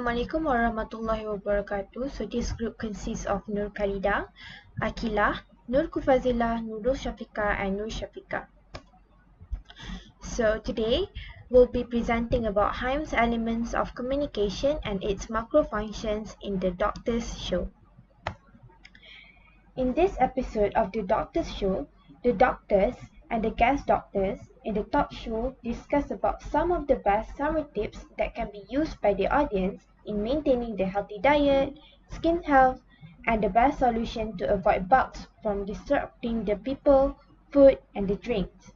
Assalamualaikum warahmatullahi wabarakatuh. So this group consists of Khaleeda, Aqilah, Nurkhufazilah Nur Syafiqah and Nur Syafiqah. So today we'll be presenting about Hyme's elements of communication and its macro functions in the Doctor's Show. In this episode of the Doctor's Show, the doctors and the guest doctors in the talk show discuss about some of the best summer tips that can be used by the audience in maintaining the healthy diet, skin health, and the best solution to avoid bugs from disrupting the people, food, and the drinks.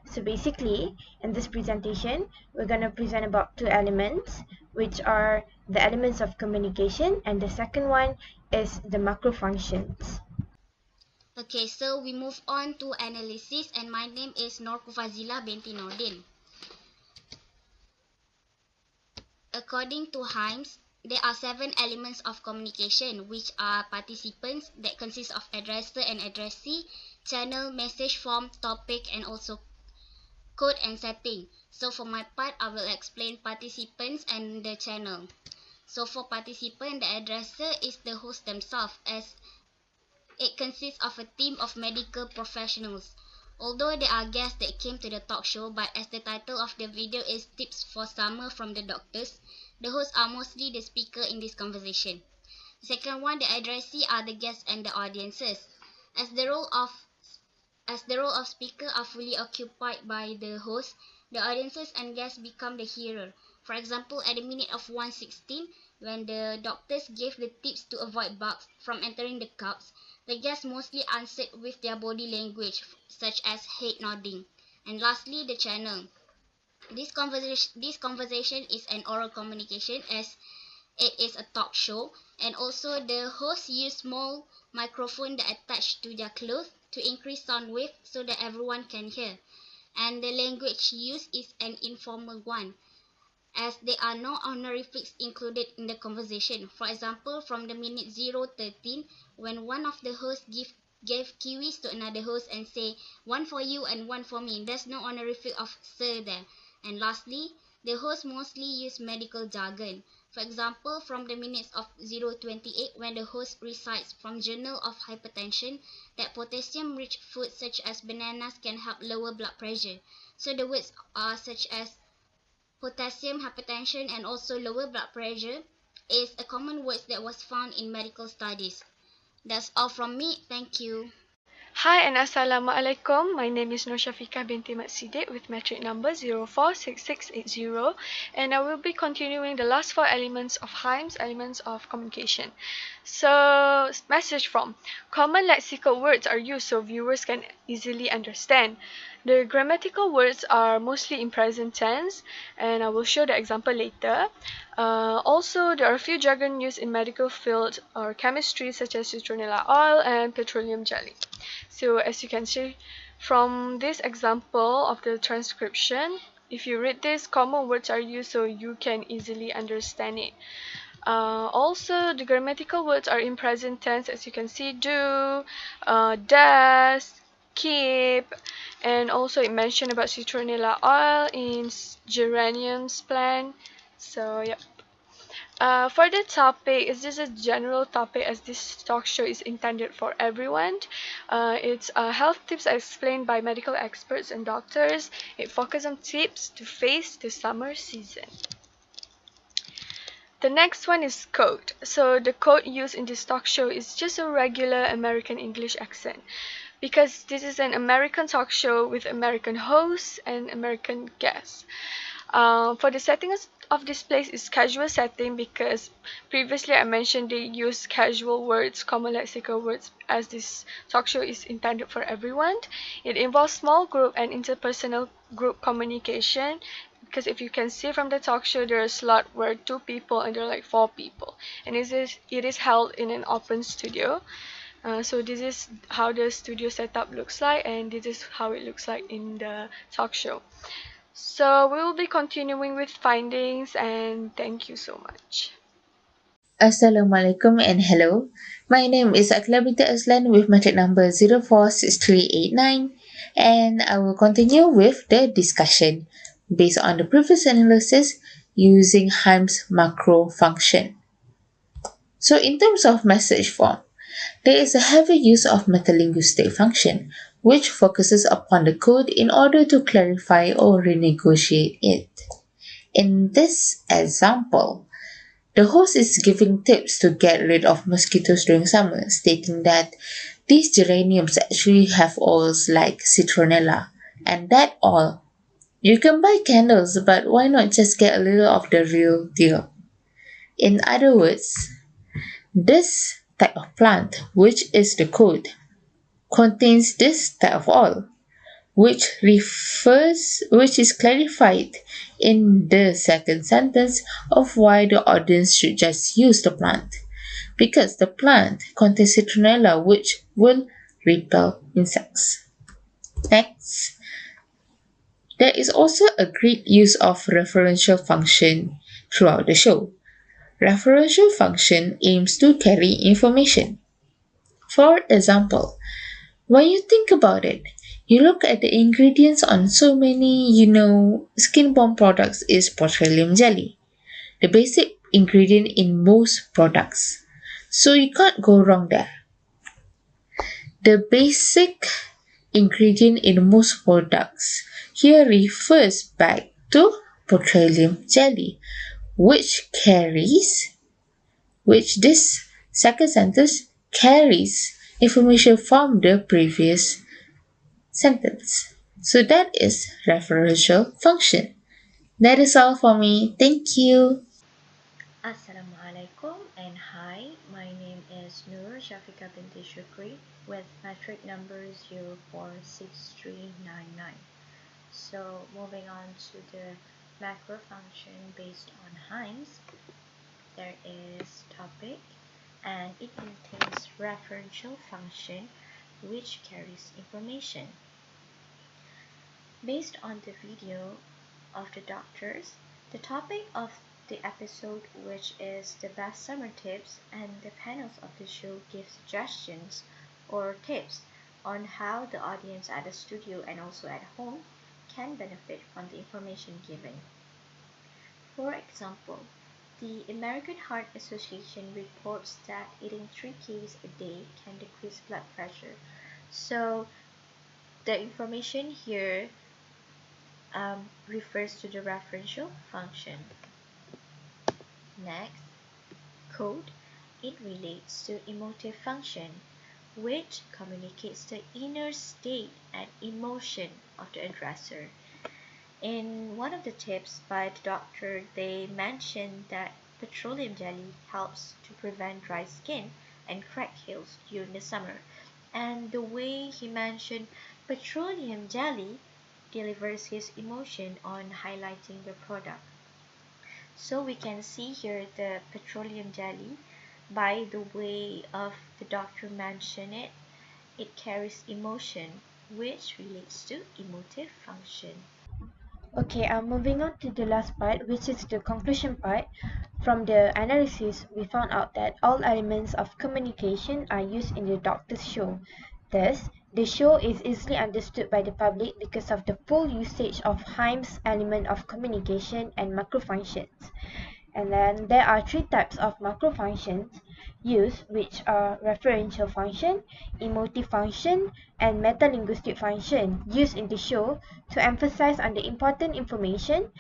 So basically, in this presentation, we're going to present about two elements, which are the elements of communication, and the second one is the macro functions. Okay, so we move on to analysis, and my name is Nurkhufazilah Nordin. According to Hyme, there are 7 elements of communication, which are participants, that consist of addresser and addressee, channel, message form, topic, and also code and setting. So for my part, I will explain participants and the channel. So for participant, the addresser is the host themselves, as it consists of a team of medical professionals. Although there are guests that came to the talk show, but as the title of the video is Tips for Summer from the Doctors, the hosts are mostly the speaker in this conversation. The second one, the addressee, are the guests and the audiences. As the role of speaker are fully occupied by the host, the audiences and guests become the hearer. For example, at the minute of 116, when the doctors gave the tips to avoid bugs from entering the cups, the guests mostly answered with their body language, such as head nodding. And lastly, the channel. This conversation is an oral communication, as it is a talk show, and also the hosts use small microphone that attach to their clothes to increase sound wave so that everyone can hear. And the language used is an informal one, as there are no honorifics included in the conversation. For example, from the minute 0:13, when one of the hosts gave kiwis to another host and say, "One for you and one for me," there's no honorific of sir there. And lastly, the host mostly use medical jargon. For example, from the minutes of 0:28, when the host recites from Journal of Hypertension that potassium-rich foods such as bananas can help lower blood pressure. So the words are such as potassium, hypertension, and also lower blood pressure is a common word that was found in medical studies. That's all from me. Thank you. Hi and Assalamualaikum. My name is Nur Syafiqah Mat Sidik with metric number 046680, and I will be continuing the last 4 elements of Hyme's elements of communication. So, message from: common lexical words are used so viewers can easily understand. The grammatical words are mostly in present tense, and I will show the example later. Also, there are a few jargon used in medical field or chemistry, such as citronella oil and petroleum jelly. So as you can see from this example of the transcription, if you read this, common words are used so you can easily understand it. Also, the grammatical words are in present tense, as you can see: do, does, keep, and also it mentioned about citronella oil in geranium's plant. So yeah. For the topic, it's just a general topic, as this talk show is intended for everyone. It's health tips explained by medical experts and doctors. It focuses on tips to face the summer season. The next one is code. So the code used in this talk show is just a regular American English accent, because this is an American talk show with American hosts and American guests. For the settings of this place is casual setting, because previously I mentioned they use casual words, common lexical words, as this talk show is intended for everyone. It involves small group and interpersonal group communication, because if you can see from the talk show, there are a slot where 2 people and there are like 4 people, and it is held in an open studio. So this is how the studio setup looks like, and this is how it looks like in the talk show. So we will be continuing with findings, and thank you so much. Assalamualaikum and hello. My name is Aqilah Azlan with metric number 046389, and I will continue with the discussion. Based on the previous analysis, using Hyme's macro function. So in terms of message form, there is a heavy use of metalinguistic function, which focuses upon the code in order to clarify or renegotiate it. In this example, the host is giving tips to get rid of mosquitoes during summer, stating that these geraniums actually have oils like citronella, and that oil. You can buy candles, but why not just get a little of the real deal? In other words, this type of plant, which is the code, contains this type of oil, which is clarified in the second sentence of why the audience should just use the plant, because the plant contains citronella, which will repel insects. Next, there is also a great use of referential function throughout the show. Referential function aims to carry information. For example, when you think about it, you look at the ingredients on so many, skin balm products is petroleum jelly, the basic ingredient in most products. So you can't go wrong there. The basic ingredient in most products here refers back to petroleum jelly, which this second sentence carries information from the previous sentence. So that is referential function. That is all for me. Thank you. Assalamualaikum and hi, my name is Nur Syafiqah Shukri with metric number 046399. So moving on to the macro function based on Hymes, there is topic and it contains referential function which carries information. Based on the video of the doctors, the topic of the episode, which is the best summer tips, and the panels of the show give suggestions or tips on how the audience at the studio and also at home can benefit from the information given. For example, the American Heart Association reports that eating 3 cakes a day can decrease blood pressure. So the information here refers to the referential function. Next, code. It relates to emotive function, which communicates the inner state and emotion of the addresser. In one of the tips by the doctor, they mentioned that petroleum jelly helps to prevent dry skin and cracked heels during the summer. And the way he mentioned petroleum jelly delivers his emotion on highlighting the product. So we can see here the petroleum jelly. By the way of the doctor mention it, it carries emotion, which relates to emotive function. Okay, moving on to the last part, which is the conclusion part. From the analysis, we found out that all elements of communication are used in the doctor's show. Thus, the show is easily understood by the public because of the full usage of Hyme's element of communication and macrofunctions. And then there are 3 types of macrofunctions used, which are referential function, emotive function, and metalinguistic function used in the show to emphasize on the important information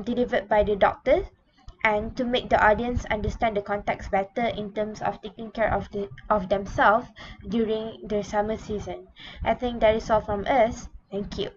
delivered by the doctor and to make the audience understand the context better in terms of taking care of themselves during the summer season. I think that is all from us. Thank you.